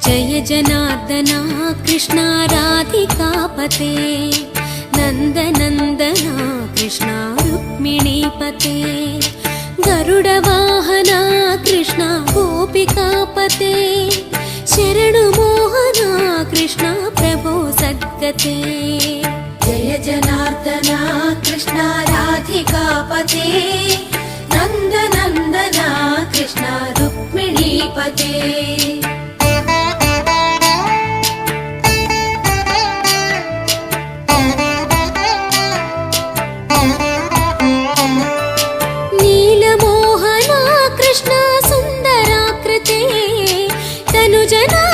जय जनार्दना कृष्णा राधिकापते नन्दनन्दना कृष्णा रुक्मिणीपते गरुडवाहना कृष्णा गोपिकापते शरणुमोहना कृष्णा प्रभो सद्गते जय जनार्दना कृष्णा राधिकापते नन्दनन्दना कृष्णा रुक्मिणीपते नीलमोहना कृष्णा सुन्दराकृते तनुजना